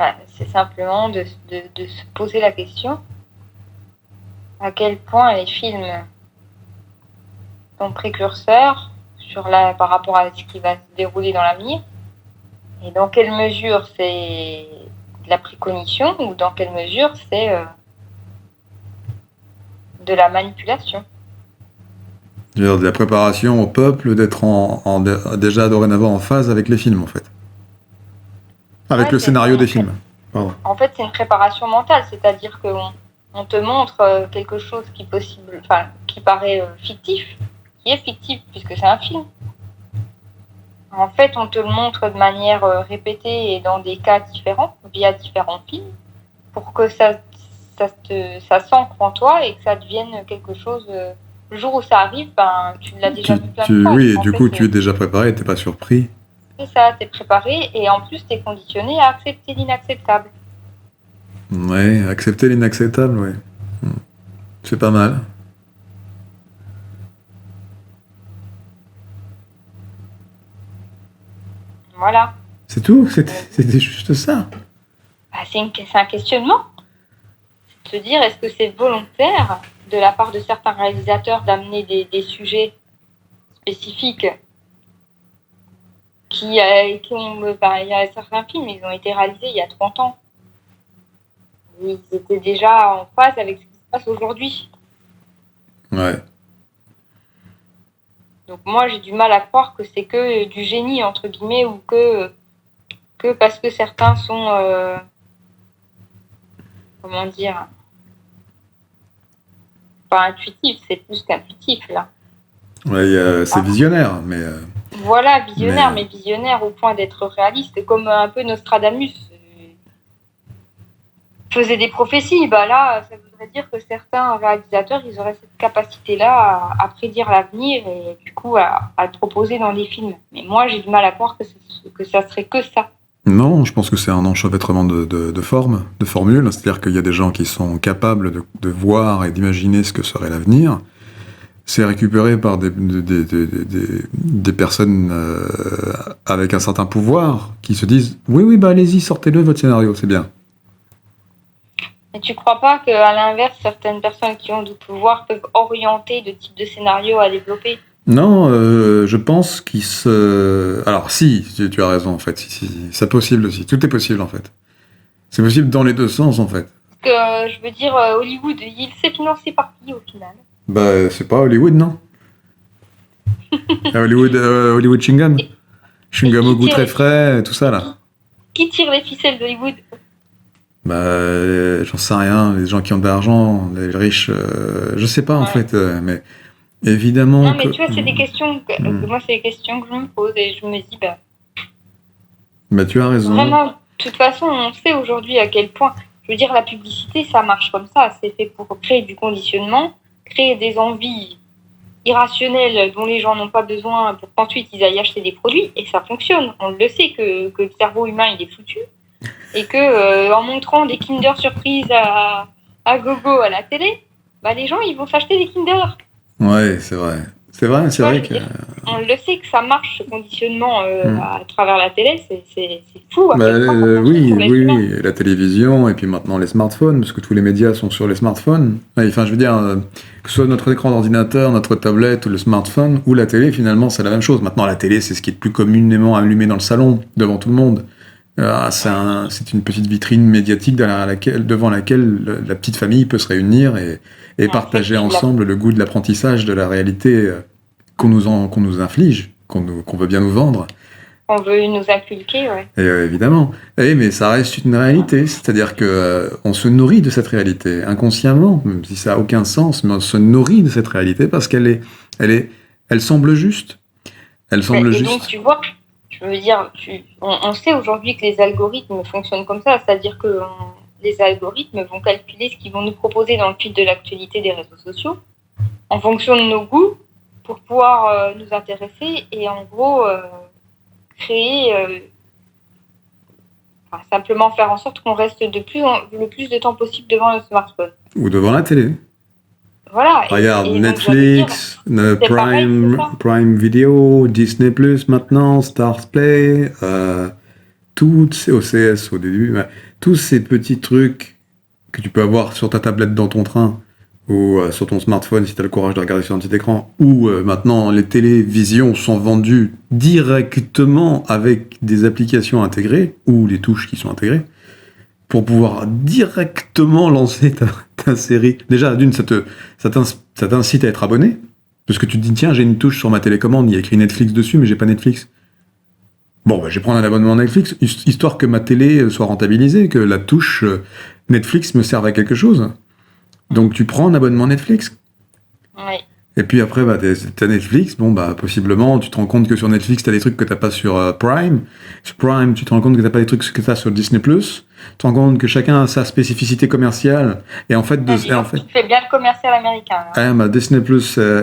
Ouais, c'est simplement de se poser la question à quel point les films sont précurseurs par rapport à ce qui va se dérouler dans l'avenir, et dans quelle mesure c'est de la précognition ou dans quelle mesure c'est de la manipulation. C'est-à-dire de la préparation au peuple d'être déjà dorénavant en phase avec les films, en fait. Avec le scénario des films. Pardon. En fait, c'est une préparation mentale, c'est-à-dire qu'on te montre quelque chose qui paraît fictif, qui est fictif puisque c'est un film. En fait, on te le montre de manière répétée et dans des cas différents, via différents films, pour que ça s'ancre en toi et que ça devienne quelque chose. Le jour où ça arrive, tu l'as déjà vu plein de fois. Oui, et du coup, tu es déjà préparé, t'es pas surpris. C'est ça, t'es préparé et en plus, t'es conditionné à accepter l'inacceptable. Ouais, accepter l'inacceptable, ouais. C'est pas mal. Voilà. C'est tout, c'était juste ça. C'est un questionnement. Se dire, est-ce que c'est volontaire de la part de certains réalisateurs d'amener des sujets spécifiques il y a certains films, ils ont été réalisés il y a 30 ans. Ils étaient déjà en phase avec ce qui se passe aujourd'hui. Ouais. Donc moi, j'ai du mal à croire que c'est que du génie, entre guillemets, ou que parce que certains sont... comment dire, pas intuitif, c'est plus qu'intuitif là. Ouais, c'est visionnaire, mais... Voilà, visionnaire, mais visionnaire au point d'être réaliste, comme un peu Nostradamus faisait des prophéties. Là, ça voudrait dire que certains réalisateurs, ils auraient cette capacité-là à prédire l'avenir et du coup à le proposer dans des films. Mais moi, j'ai du mal à croire que ça serait que ça. Non, je pense que c'est un enchevêtrement de formes, de formules. C'est-à-dire qu'il y a des gens qui sont capables de voir et d'imaginer ce que serait l'avenir. C'est récupéré par des personnes avec un certain pouvoir qui se disent « Oui, allez-y, sortez-le, votre scénario, c'est bien. » Mais tu crois pas qu'à l'inverse, certaines personnes qui ont du pouvoir peuvent orienter le type de scénario à développer ? Non, je pense qu'ils se... Alors si, tu as raison en fait, si, c'est possible aussi, tout est possible en fait. C'est possible dans les deux sens en fait. Je veux dire, Hollywood, il s'est financé par qui au final ? C'est pas Hollywood, non. Hollywood Chewing-Gum. Chewing-Gum au goût très frais, tout ça là. Qui tire les ficelles d'Hollywood ? J'en sais rien, les gens qui ont de l'argent, les riches, je sais pas en fait, mais... Évidemment. Non, mais tu vois, c'est des questions moi, c'est des questions que je me pose et je me dis, tu as raison. Vraiment, de toute façon, on sait aujourd'hui à quel point, je veux dire, la publicité, ça marche comme ça. C'est fait pour créer du conditionnement, créer des envies irrationnelles dont les gens n'ont pas besoin pour qu'ensuite ils aillent acheter des produits et ça fonctionne. On le sait que le cerveau humain, il est foutu et que en montrant des Kinder Surprise à gogo à la télé, les gens, ils vont s'acheter des Kinder. Ouais, c'est vrai. C'est vrai que... On le sait que ça marche, ce conditionnement à travers la télé, c'est fou. Oui, la télévision et puis maintenant les smartphones, parce que tous les médias sont sur les smartphones. Enfin, je veux dire, que ce soit notre écran d'ordinateur, notre tablette, ou le smartphone, ou la télé, finalement, c'est la même chose. Maintenant, la télé, c'est ce qui est le plus communément allumé dans le salon, devant tout le monde. C'est une petite vitrine médiatique devant laquelle la petite famille peut se réunir et partager ensemble le goût de l'apprentissage de la réalité qu'on nous inflige, qu'on veut bien nous vendre. On veut nous inculquer, ouais. Et, évidemment. Mais ça reste une réalité, c'est-à-dire qu'on se nourrit de cette réalité, inconsciemment, même si ça n'a aucun sens, mais on se nourrit de cette réalité parce qu'elle semble juste. Elle semble juste. Donc, tu vois, je veux dire, on sait aujourd'hui que les algorithmes fonctionnent comme ça, c'est-à-dire que les algorithmes vont calculer ce qu'ils vont nous proposer dans le fil de l'actualité des réseaux sociaux, en fonction de nos goûts, pour pouvoir nous intéresser et en gros créer, simplement faire en sorte qu'on reste le plus de temps possible devant le smartphone. Ou devant la télé. Voilà. Regarde, Netflix, Prime Video, Disney+, maintenant, Stars Play, toutes ces OCS au début, tous ces petits trucs que tu peux avoir sur ta tablette dans ton train, ou sur ton smartphone si tu as le courage de regarder sur un petit écran, ou maintenant les télévisions sont vendues directement avec des applications intégrées, ou les touches qui sont intégrées, pour pouvoir directement lancer ta série. Déjà, d'une, ça t'incite à être abonné, parce que tu te dis, tiens, j'ai une touche sur ma télécommande, il y a écrit Netflix dessus, mais j'ai pas Netflix. Bon, bah, je vais prendre un abonnement Netflix, histoire que ma télé soit rentabilisée, que la touche Netflix me serve à quelque chose. Donc tu prends un abonnement Netflix. Oui. Et puis après, bah, t'as Netflix, bon, bah, possiblement, tu te rends compte que sur Netflix, t'as des trucs que t'as pas sur Prime. Sur Prime, tu te rends compte que t'as pas des trucs que t'as sur Disney+. Tu te rends compte que chacun a sa spécificité commerciale. Et en fait, Tu fais bien le commercial américain. Hein. Bah, Disney+,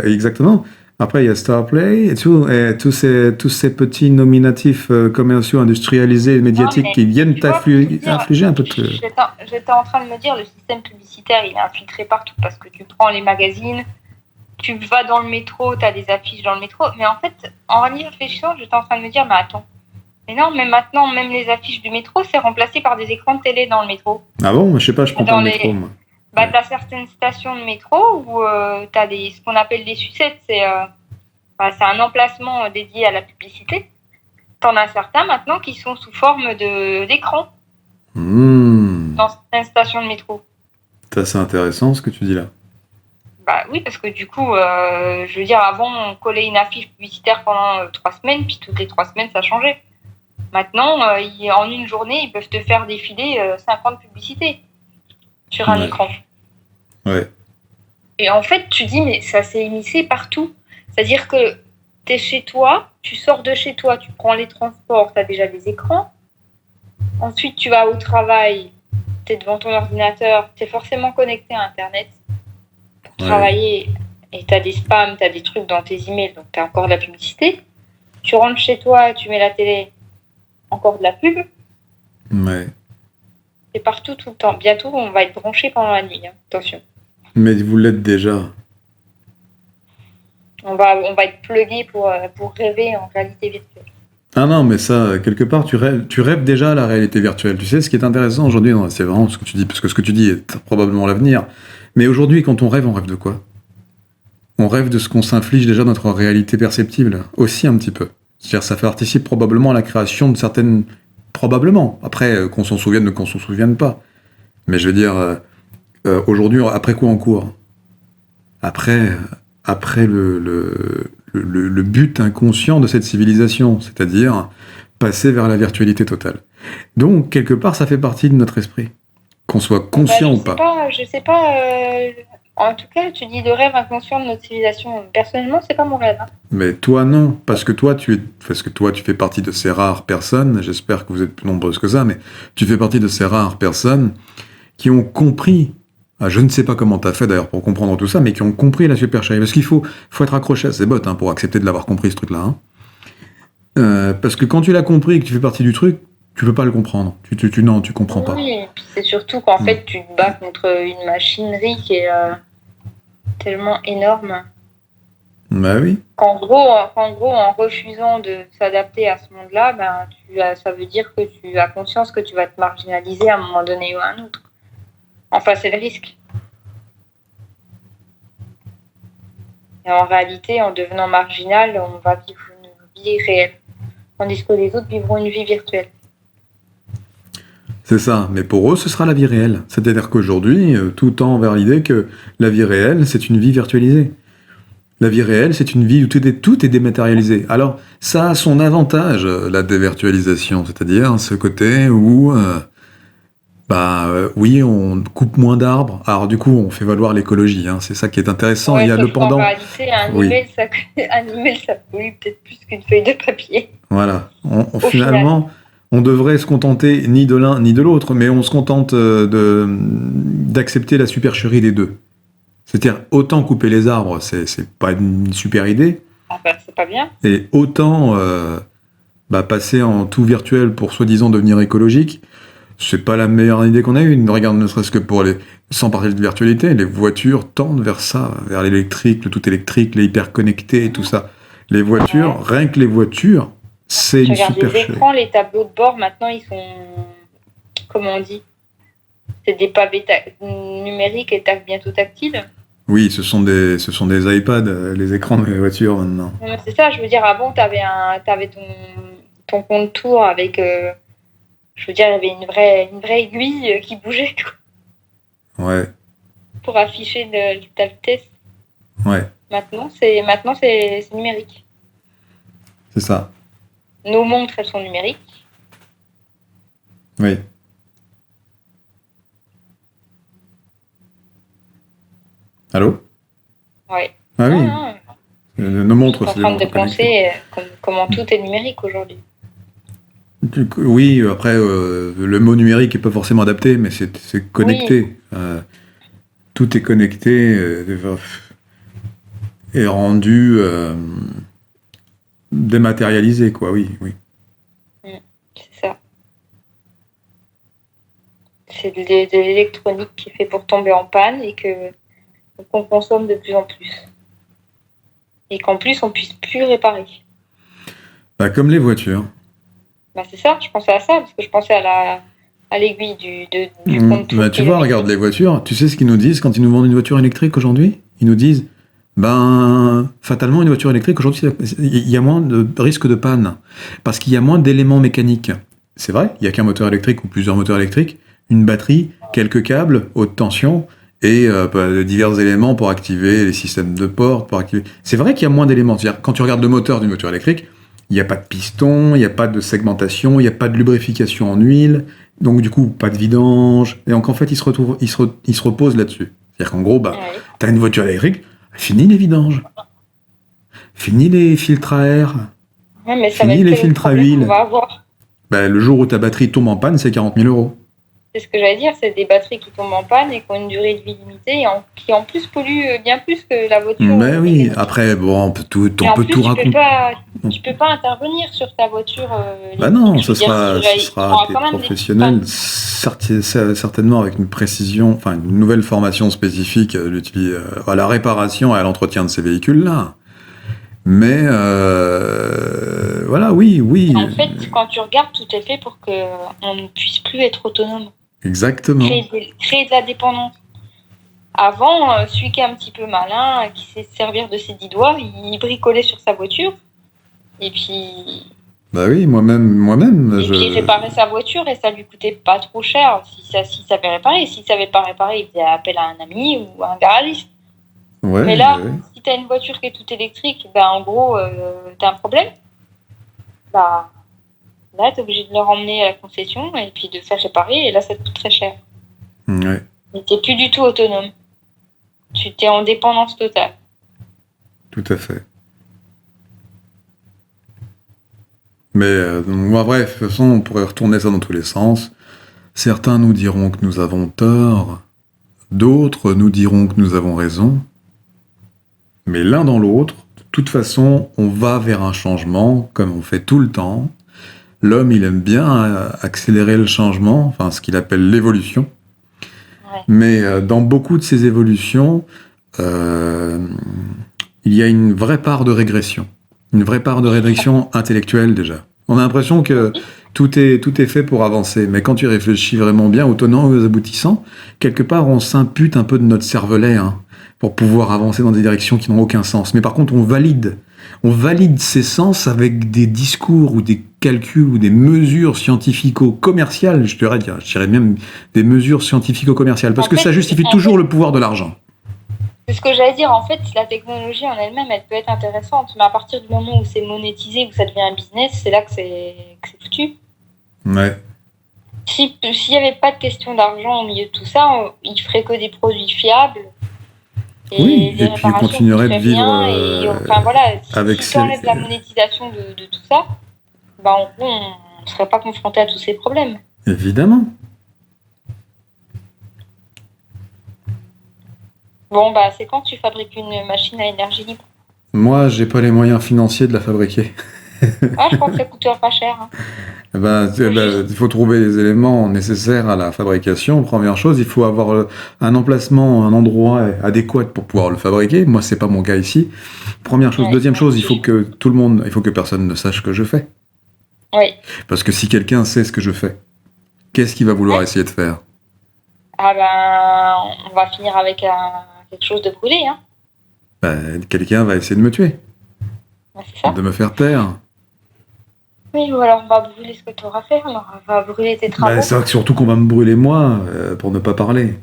exactement. Après, il y a Starplay et tout, et tous ces petits nominatifs commerciaux, industrialisés, médiatiques qui viennent infliger un peu de... J'étais en train de me dire, le système publicitaire, il est infiltré partout parce que tu prends les magazines, tu vas dans le métro, tu as des affiches dans le métro. Mais en fait, en y réfléchissant, j'étais en train de me dire, mais attends. Mais non, mais maintenant, même les affiches du métro, c'est remplacé par des écrans de télé dans le métro. Ah bon? Je sais pas, je prends pas le métro, moi. Bah, ouais. Tu as certaines stations de métro où tu as ce qu'on appelle des sucettes. C'est un emplacement dédié à la publicité. Tu en as certains maintenant qui sont sous forme d'écran dans certaines stations de métro. C'est intéressant ce que tu dis là. Bah oui, parce que du coup, je veux dire, avant, on collait une affiche publicitaire pendant 3 semaines, puis toutes les 3 semaines, ça changeait. Maintenant, en une journée, ils peuvent te faire défiler 50 publicités sur un écran. Ouais. Et en fait, tu dis, mais ça s'est émissé partout. C'est-à-dire que tu es chez toi, tu sors de chez toi, tu prends les transports, tu as déjà des écrans. Ensuite, tu vas au travail, tu es devant ton ordinateur, tu es forcément connecté à Internet pour travailler. Et tu as des spams, tu as des trucs dans tes emails, donc tu as encore de la publicité. Tu rentres chez toi, tu mets la télé, encore de la pub. Ouais. C'est partout, tout le temps. Bientôt, on va être branché pendant la nuit. Hein. Attention. Mais vous l'êtes déjà. On va être plugué pour rêver en réalité virtuelle. Ah non, mais ça, quelque part, tu rêves déjà à la réalité virtuelle. Tu sais, ce qui est intéressant aujourd'hui, c'est vraiment ce que tu dis, parce que ce que tu dis est probablement l'avenir. Mais aujourd'hui, quand on rêve de quoi? On rêve de ce qu'on s'inflige déjà notre réalité perceptible, aussi un petit peu. C'est-à-dire, ça participe probablement à la création de certaines... Probablement. Après, qu'on s'en souvienne ou qu'on s'en souvienne pas. Mais je veux dire, aujourd'hui, après quoi on court? Après le but inconscient de cette civilisation, c'est-à-dire passer vers la virtualité totale. Donc, quelque part, ça fait partie de notre esprit. Qu'on soit conscient ou pas. Je sais pas... En tout cas, tu dis le rêve inconscient de notre civilisation. Personnellement, c'est pas mon rêve. Hein. Mais toi, non. Parce que toi, tu fais partie de ces rares personnes, j'espère que vous êtes plus nombreuses que ça, mais tu fais partie de ces rares personnes qui ont compris, je ne sais pas comment tu as fait d'ailleurs pour comprendre tout ça, mais qui ont compris la supercherie. Parce qu'il faut être accroché à ses bottes pour accepter de l'avoir compris, ce truc-là. Hein. Parce que quand tu l'as compris et que tu fais partie du truc, tu peux pas le comprendre. Tu comprends pas. Oui, et puis c'est surtout qu'en fait, tu te bats contre une machinerie qui est tellement énorme. Bah oui. Qu'en gros, en refusant de s'adapter à ce monde-là, ça veut dire que tu as conscience que tu vas te marginaliser à un moment donné ou à un autre. Enfin, c'est le risque. Et en réalité, en devenant marginal, on va vivre une vie réelle. Tandis que les autres vivront une vie virtuelle. C'est ça, mais pour eux, ce sera la vie réelle. C'est-à-dire qu'aujourd'hui, tout tend vers l'idée que la vie réelle, c'est une vie virtualisée. La vie réelle, c'est une vie où tout est dématérialisé. Alors, ça a son avantage, la dévirtualisation, c'est-à-dire ce côté où, oui, on coupe moins d'arbres. Alors du coup, on fait valoir l'écologie. Hein. C'est ça qui est intéressant. Ouais, il y a le pendant. En réalité, un email, ça pollue peut-être plus qu'une feuille de papier. Voilà. Finalement, on devrait se contenter ni de l'un ni de l'autre, mais on se contente d'accepter la supercherie des deux. C'est-à-dire, autant couper les arbres, c'est pas une super idée. C'est pas bien. Et autant passer en tout virtuel pour soi-disant devenir écologique, c'est pas la meilleure idée qu'on a eue. Regarde, ne serait-ce que sans parler de virtualité, les voitures tendent vers ça, vers l'électrique, le tout électrique, les hyper connectés et tout ça. Les voitures, rien que les voitures, c'est une supercherie. Les écrans, les tableaux de bord, maintenant, ils sont comment on dit. C'est des pavés numériques et bientôt tactiles. Oui, ce sont des iPads, les écrans de voitures maintenant. Non, mais c'est ça, je veux dire, avant, t'avais ton contour avec, je veux dire, il y avait une vraie aiguille qui bougeait, quoi, Ouais, pour afficher ta vitesse. ouais, Maintenant, c'est numérique. c'est ça. Nos montres, elles sont numériques. Oui. Allô? Ouais. Ah oui, nos Je montres, suis en c'est des train de montres connectées. penser comment tout est numérique aujourd'hui. Oui, après, le mot numérique n'est pas forcément adapté, mais c'est connecté. Tout est connecté et rendu dématérialisé, quoi, oui. C'est ça. C'est de l'électronique qui est fait pour tomber en panne et qu'on consomme de plus en plus. Et qu'en plus, on puisse plus réparer. Bah, comme les voitures. Bah, c'est ça, je pensais à ça, parce que je pensais à l'aiguille du contour. Bah, tu vois, regarde les voitures. Tu sais ce qu'ils nous disent quand ils nous vendent une voiture électrique aujourd'hui? Ils nous disent, fatalement, une voiture électrique aujourd'hui, il y a moins de risque de panne. Parce qu'il y a moins d'éléments mécaniques. C'est vrai, il n'y a qu'un moteur électrique ou plusieurs moteurs électriques, une batterie, quelques câbles, haute tension, et divers éléments pour activer les systèmes de porte, pour activer... C'est vrai qu'il y a moins d'éléments. C'est-à-dire, quand tu regardes le moteur d'une voiture électrique, il n'y a pas de piston, il n'y a pas de segmentation, il n'y a pas de lubrification en huile, donc du coup, pas de vidange. Et donc en fait, il se repose là-dessus. C'est-à-dire qu'en gros, t'as une voiture électrique, fini les vidanges, fini les filtres à air, mais ça fini les filtres à huile. On va avoir. Le jour où ta batterie tombe en panne, c'est 40 000 €. C'est ce que j'allais dire, c'est des batteries qui tombent en panne et qui ont une durée de vie limitée et qui en plus polluent bien plus que la voiture. Mais oui, après, bon, on peut tout raconter. Tu peux pas intervenir sur ta voiture. Non, ce sera des professionnels, certainement avec une précision, enfin une nouvelle formation spécifique à la réparation et à l'entretien de ces véhicules-là. Mais voilà, oui. En fait, quand tu regardes, tout est fait pour qu'on ne puisse plus être autonome. Exactement. Créer de la dépendance. Avant, celui qui est un petit peu malin, qui sait se servir de ses 10 doigts, il bricolait sur sa voiture. Et puis... Bah oui, moi-même. Puis il réparait sa voiture et ça lui coûtait pas trop cher s'il savait réparer. S'il savait pas réparer, il faisait appel à un ami ou à un garagiste. Ouais, mais là, si t'as une voiture qui est toute électrique, en gros, t'as un problème. Là, t'es obligé de le ramener à la concession et puis de faire réparer, et là, ça te coûte très cher. Ouais. Et t'es plus du tout autonome. Tu t'es en dépendance totale. Tout à fait. Mais bref, de toute façon, on pourrait retourner ça dans tous les sens. Certains nous diront que nous avons tort, d'autres nous diront que nous avons raison. Mais l'un dans l'autre, de toute façon, on va vers un changement, comme on fait tout le temps. L'homme, il aime bien accélérer le changement, enfin ce qu'il appelle l'évolution. Ouais. Mais dans beaucoup de ces évolutions, il y a une vraie part de régression. Une vraie part de régression intellectuelle déjà. On a l'impression que tout est fait pour avancer. Mais quand tu réfléchis vraiment bien aux tenants et aux aboutissants, quelque part on s'impute un peu de notre cervelet pour pouvoir avancer dans des directions qui n'ont aucun sens. Mais par contre, on valide ces sens avec des discours ou des calculs ou des mesures scientifico-commerciales, je dirais même des mesures scientifico-commerciales, parce que ça justifie toujours le pouvoir de l'argent. C'est ce que j'allais dire, en fait, la technologie en elle-même, elle peut être intéressante, mais à partir du moment où c'est monétisé, où ça devient un business, c'est là que c'est foutu. Ouais. S'il n'y avait pas de question d'argent au milieu de tout ça, il ferait que des produits fiables. Et puis il continuerait de vivre avec si tu enlèves la monétisation de tout ça, en gros, on ne serait pas confronté à tous ces problèmes. Évidemment. Bon, c'est quand tu fabriques une machine à énergie libre? Moi, j'ai pas les moyens financiers de la fabriquer. Je pense que ça coûte pas cher. Il faut trouver les éléments nécessaires à la fabrication. Première chose, il faut avoir un emplacement, un endroit adéquat pour pouvoir le fabriquer. Moi, c'est pas mon cas ici. Première chose. Deuxième chose, il faut que personne ne sache ce que je fais. Oui. Parce que si quelqu'un sait ce que je fais, Qu'est-ce qu'il va vouloir essayer de faire? Ah ben, on va finir avec quelque chose de brûlé, hein. Quelqu'un va essayer de me tuer, C'est ça. de me faire taire. Oui, ou alors on va brûler ce que tu auras fait, on va brûler tes travaux. C'est vrai que surtout qu'on va me brûler moi, pour ne pas parler.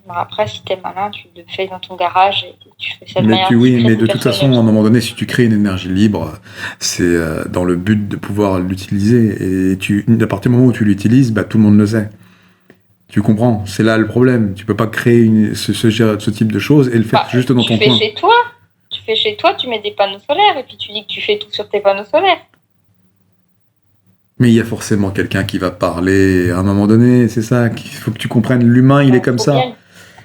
Après, si t'es malin, tu le fais dans ton garage et tu fais ça de manière mais de toute façon, à un moment donné, si tu crées une énergie libre, c'est dans le but de pouvoir l'utiliser. Et à partir du moment où tu l'utilises, tout le monde le sait. Tu comprends? C'est là le problème. Tu peux pas créer ce type de choses et le faire juste dans ton coin. Tu fais chez toi, tu mets des panneaux solaires et puis tu dis que tu fais tout sur tes panneaux solaires. Mais il y a forcément quelqu'un qui va parler à un moment donné, c'est ça qu'il faut que tu comprennes. L'humain, il est comme ça.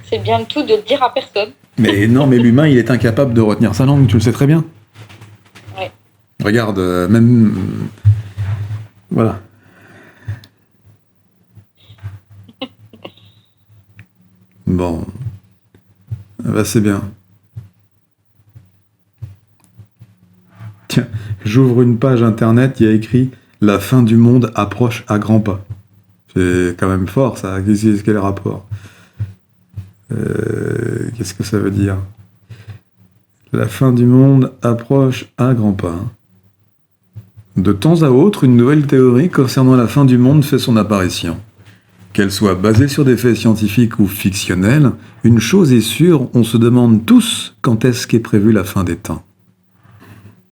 C'est bien le tout de le dire à personne. Mais non, mais l'humain, il est incapable de retenir sa langue, tu le sais très bien. Oui. Regarde, même... Voilà. Bon. C'est bien. Tiens, j'ouvre une page internet, il y a écrit « La fin du monde approche à grands pas ». C'est quand même fort, ça. Quel est le rapport? Qu'est-ce que ça veut dire? La fin du monde approche à grands pas. De temps à autre, une nouvelle théorie concernant la fin du monde fait son apparition. Qu'elle soit basée sur des faits scientifiques ou fictionnels, une chose est sûre, on se demande tous quand est-ce qu'est prévue la fin des temps.